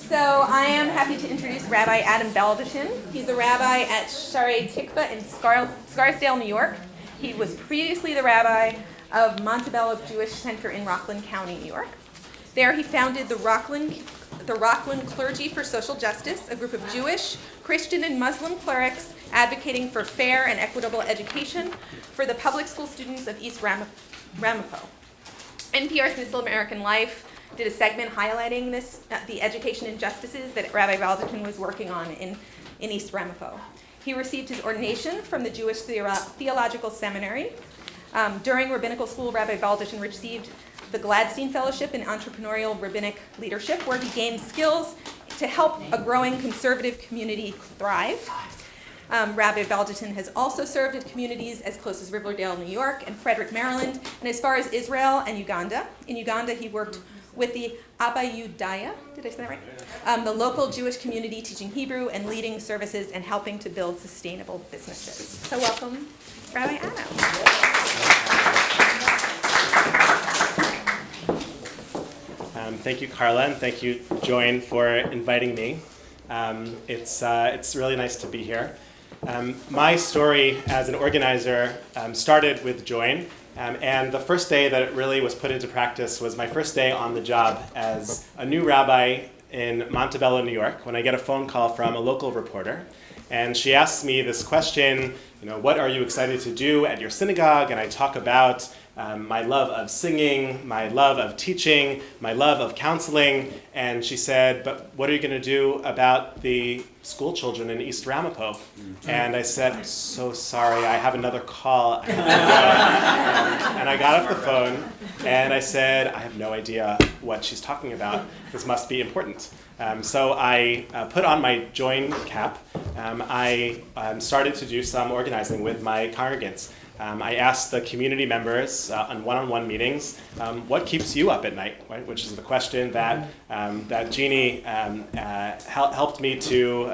So I am happy to introduce Rabbi Adam Baldachin. He's a rabbi at Sharei Tikva in Scarsdale, New York. He was previously the rabbi of Montebello Jewish Center in Rockland County, New York. There he founded the Rockland Clergy for Social Justice, a group of Jewish, Christian, and Muslim clerics advocating for fair and equitable education for the public school students of East Ramapo. NPR's This American Life did a segment highlighting the education injustices that Rabbi Baldachin was working on in East Ramapo. He received his ordination from the Jewish Theological Seminary. During rabbinical school, Rabbi Baldachin received the Gladstein Fellowship in Entrepreneurial Rabbinic Leadership, where he gained skills to help a growing conservative community thrive. Rabbi Baldachin has also served at communities as close as Riverdale, New York, and Frederick, Maryland, and as far as Israel and Uganda. In Uganda, he worked with the Abayudaya, did I say that right? The local Jewish community, teaching Hebrew and leading services and helping to build sustainable businesses. So welcome, Rabbi Adam. Thank you, Carla, and thank you, Join, for inviting me. It's really nice to be here. My story as an organizer started with Join, and the first day that it really was put into practice was my first day on the job as a new rabbi in Montebello, New York, when I get a phone call from a local reporter. And she asks me this question, what are you excited to do at your synagogue? And I talk about my love of singing, my love of teaching, my love of counseling. And she said, but what are you going to do about the school children in East Ramapo? Mm-hmm. And I said, I'm so sorry, I have another call. And I got off the phone and I said, I have no idea what she's talking about. This must be important. So I put on my Join cap. I started to do some organizing with my congregants. I asked the community members on one-on-one meetings, what keeps you up at night, right? Which is the question that Jeannie helped me to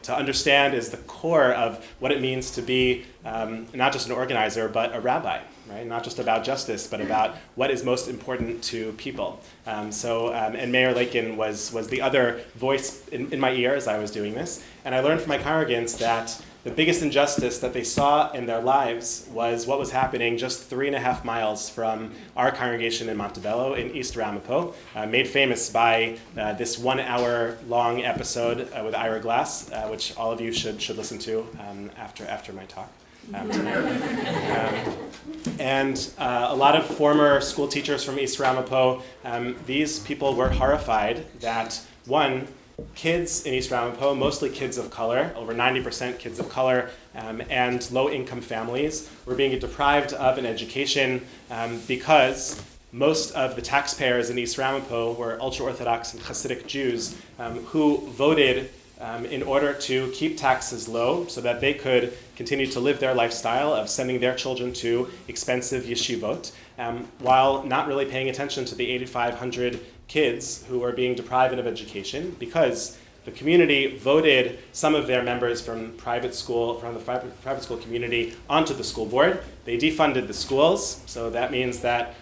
understand is the core of what it means to be not just an organizer, but a rabbi, right? Not just about justice, but about what is most important to people. And Mayor Lakin was the other voice in my ear as I was doing this. And I learned from my congregants that the biggest injustice that they saw in their lives was what was happening just 3.5 miles from our congregation in Montebello in East Ramapo, made famous by this 1-hour-long episode with Ira Glass, which all of you should listen to after my talk. And a lot of former school teachers from East Ramapo, these people were horrified that, one, kids in East Ramapo, mostly kids of color, over 90% kids of color, and low-income families, were being deprived of an education because most of the taxpayers in East Ramapo were ultra-Orthodox and Hasidic Jews who voted in order to keep taxes low so that they could continue to live their lifestyle of sending their children to expensive yeshivot, while not really paying attention to the 8,500 kids who were being deprived of education because the community voted some of their members from the private school community onto the school board. They defunded the schools, so that means that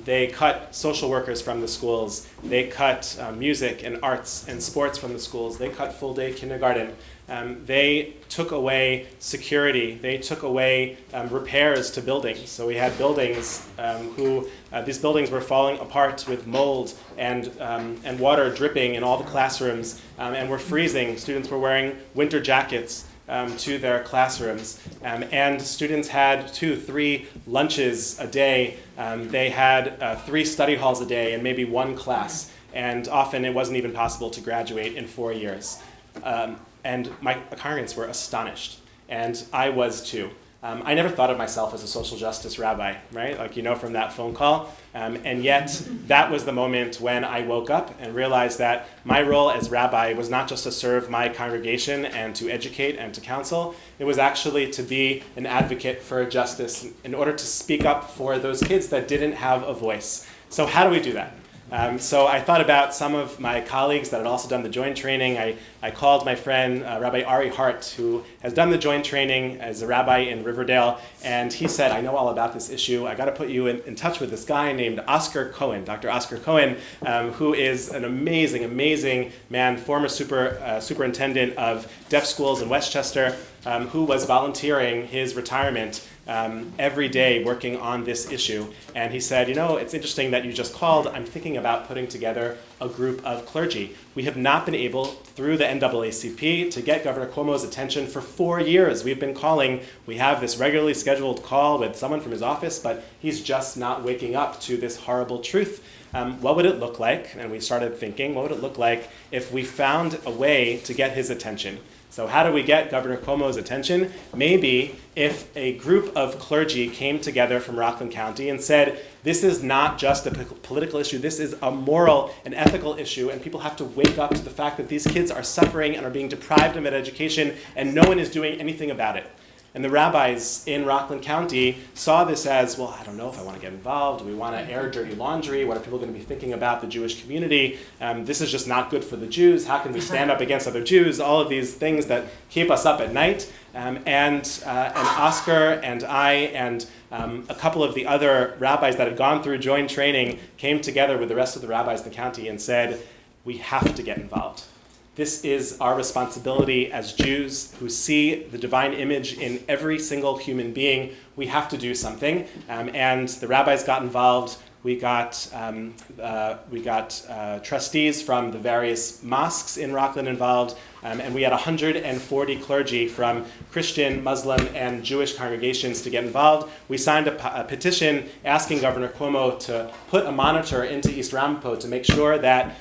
they cut social workers from the schools. They cut music and arts and sports from the schools. They cut full-day kindergarten. They took away security. They took away repairs to buildings. So we had buildings these buildings were falling apart with mold and water dripping in all the classrooms and were freezing. Students were wearing winter jackets to their classrooms. And students had 2-3 lunches a day. They had 3 study halls a day and maybe 1 class. And often it wasn't even possible to graduate in 4 years. And my congregants were astonished. And I was too. I never thought of myself as a social justice rabbi, right? Like from that phone call. And yet, that was the moment when I woke up and realized that my role as rabbi was not just to serve my congregation and to educate and to counsel. It was actually to be an advocate for justice in order to speak up for those kids that didn't have a voice. So how do we do that? So I thought about some of my colleagues that had also done the joint training. I called my friend Rabbi Ari Hart, who has done the joint training as a rabbi in Riverdale, and he said, I know all about this issue. I got to put you in touch with this guy named Oscar Cohen, Dr. Oscar Cohen, who is an amazing, amazing man, former superintendent of deaf schools in Westchester, who was volunteering his retirement every day working on this issue. And he said, it's interesting that you just called. I'm thinking about putting together a group of clergy. We have not been able, through the NAACP, to get Governor Cuomo's attention for 4 years. We've been calling. We have this regularly scheduled call with someone from his office, but he's just not waking up to this horrible truth. What would it look like? And we started thinking, what would it look like if we found a way to get his attention? So how do we get Governor Cuomo's attention? Maybe if a group of clergy came together from Rockland County and said, this is not just a political issue, this is a moral and ethical issue, and people have to wake up to the fact that these kids are suffering and are being deprived of an education, and no one is doing anything about it. And the rabbis in Rockland County saw this as, well, I don't know if I want to get involved. Do we want to air dirty laundry? What are people going to be thinking about the Jewish community? This is just not good for the Jews. How can we stand up against other Jews? All of these things that keep us up at night. And Oscar and I and a couple of the other rabbis that had gone through joint training came together with the rest of the rabbis in the county and said, we have to get involved. This is our responsibility as Jews who see the divine image in every single human being. We have to do something. And the rabbis got involved. We got trustees from the various mosques in Rockland involved. And we had 140 clergy from Christian, Muslim, and Jewish congregations to get involved. We signed a petition asking Governor Cuomo to put a monitor into East Ramapo to make sure that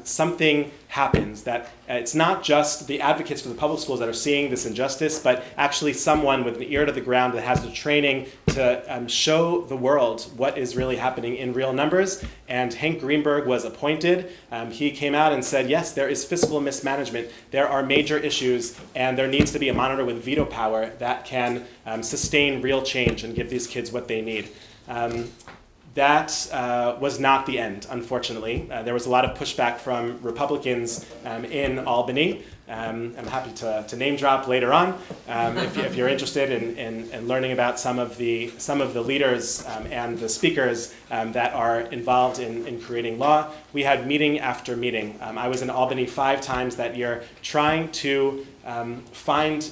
something happens, that it's not just the advocates for the public schools that are seeing this injustice, but actually someone with an ear to the ground that has the training to show the world what is really happening in real numbers. And Hank Greenberg was appointed. He came out and said, yes, there is fiscal mismanagement. There are major issues, and there needs to be a monitor with veto power that can sustain real change and give these kids what they need. That was not the end, unfortunately. There was a lot of pushback from Republicans in Albany. I'm happy to name drop later on if you're interested in learning about some of the leaders and the speakers that are involved in creating law. We had meeting after meeting. I was in Albany 5 times that year trying to find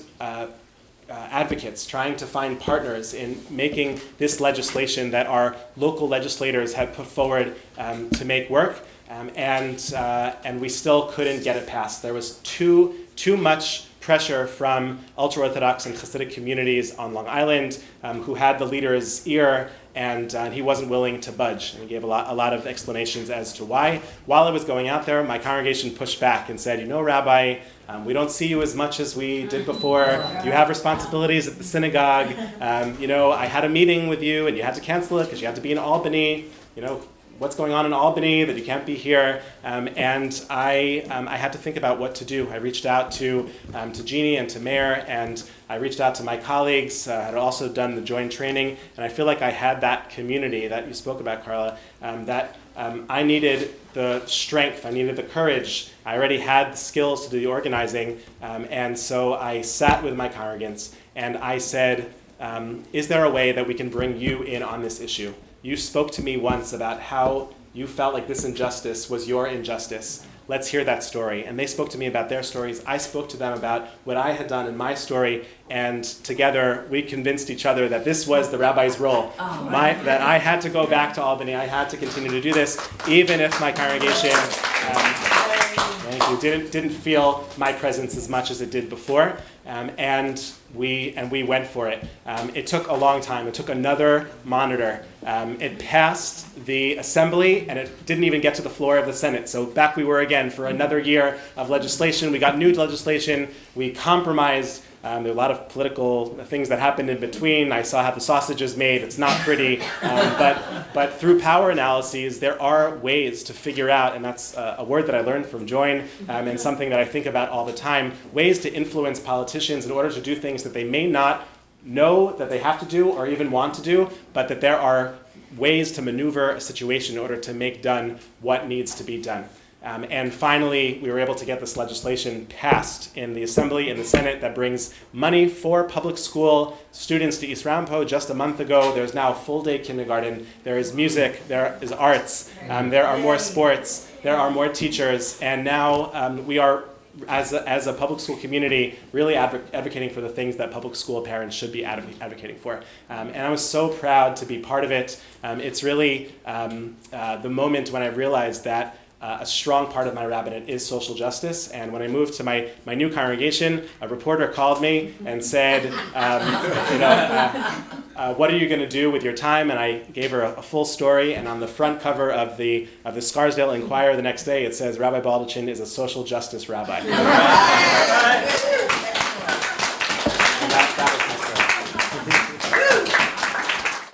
advocates, trying to find partners in making this legislation that our local legislators had put forward to make work, and we still couldn't get it passed. There was too much pressure from ultra-Orthodox and Hasidic communities on Long Island who had the leader's ear, and he wasn't willing to budge. And he gave a lot of explanations as to why. While I was going out there, my congregation pushed back and said, Rabbi, we don't see you as much as we did before. You have responsibilities at the synagogue. I had a meeting with you and you had to cancel it because you had to be in Albany. What's going on in Albany that you can't be here? And I had to think about what to do. I reached out to Jeannie and to Mayor, and I reached out to my colleagues. I had also done the joint training, and I feel like I had that community that you spoke about, Carla, that I needed the strength, I needed the courage. I already had the skills to do the organizing, and so I sat with my congregants, and I said, is there a way that we can bring you in on this issue? You spoke to me once about how you felt like this injustice was your injustice. Let's hear that story. And they spoke to me about their stories. I spoke to them about what I had done in my story. And together, we convinced each other that this was the rabbi's role. That I had to go back to Albany. I had to continue to do this, even if my congregation didn't feel my presence as much as it did before. And we went for it. It took a long time. It took another monitor. It passed the assembly, and it didn't even get to the floor of the Senate. So back we were again for another year of legislation. We got new legislation. We compromised. There were a lot of political things that happened in between. I saw how the sausage is made. It's not pretty. But through power analyses, there are ways to figure out, and that's a word that I learned from Join, and something that I think about all the time, ways to influence politicians in order to do things that they may not know that they have to do or even want to do, but that there are ways to maneuver a situation in order to make done what needs to be done. And finally, we were able to get this legislation passed in the Assembly and the Senate that brings money for public school students to East Ramapo. Just a month ago, there's now full-day kindergarten. There is music, there is arts, there are more sports, there are more teachers, and now we are, as a public school community, really advocating for the things that public school parents should be advocating for. And I was so proud to be part of it. It's really the moment when I realized that a strong part of my rabbinate is social justice. And when I moved to my new congregation, a reporter called me and said, what are you going to do with your time? And I gave her a full story. And on the front cover of the Scarsdale Inquirer the next day, it says, Rabbi Baldachin is a social justice rabbi.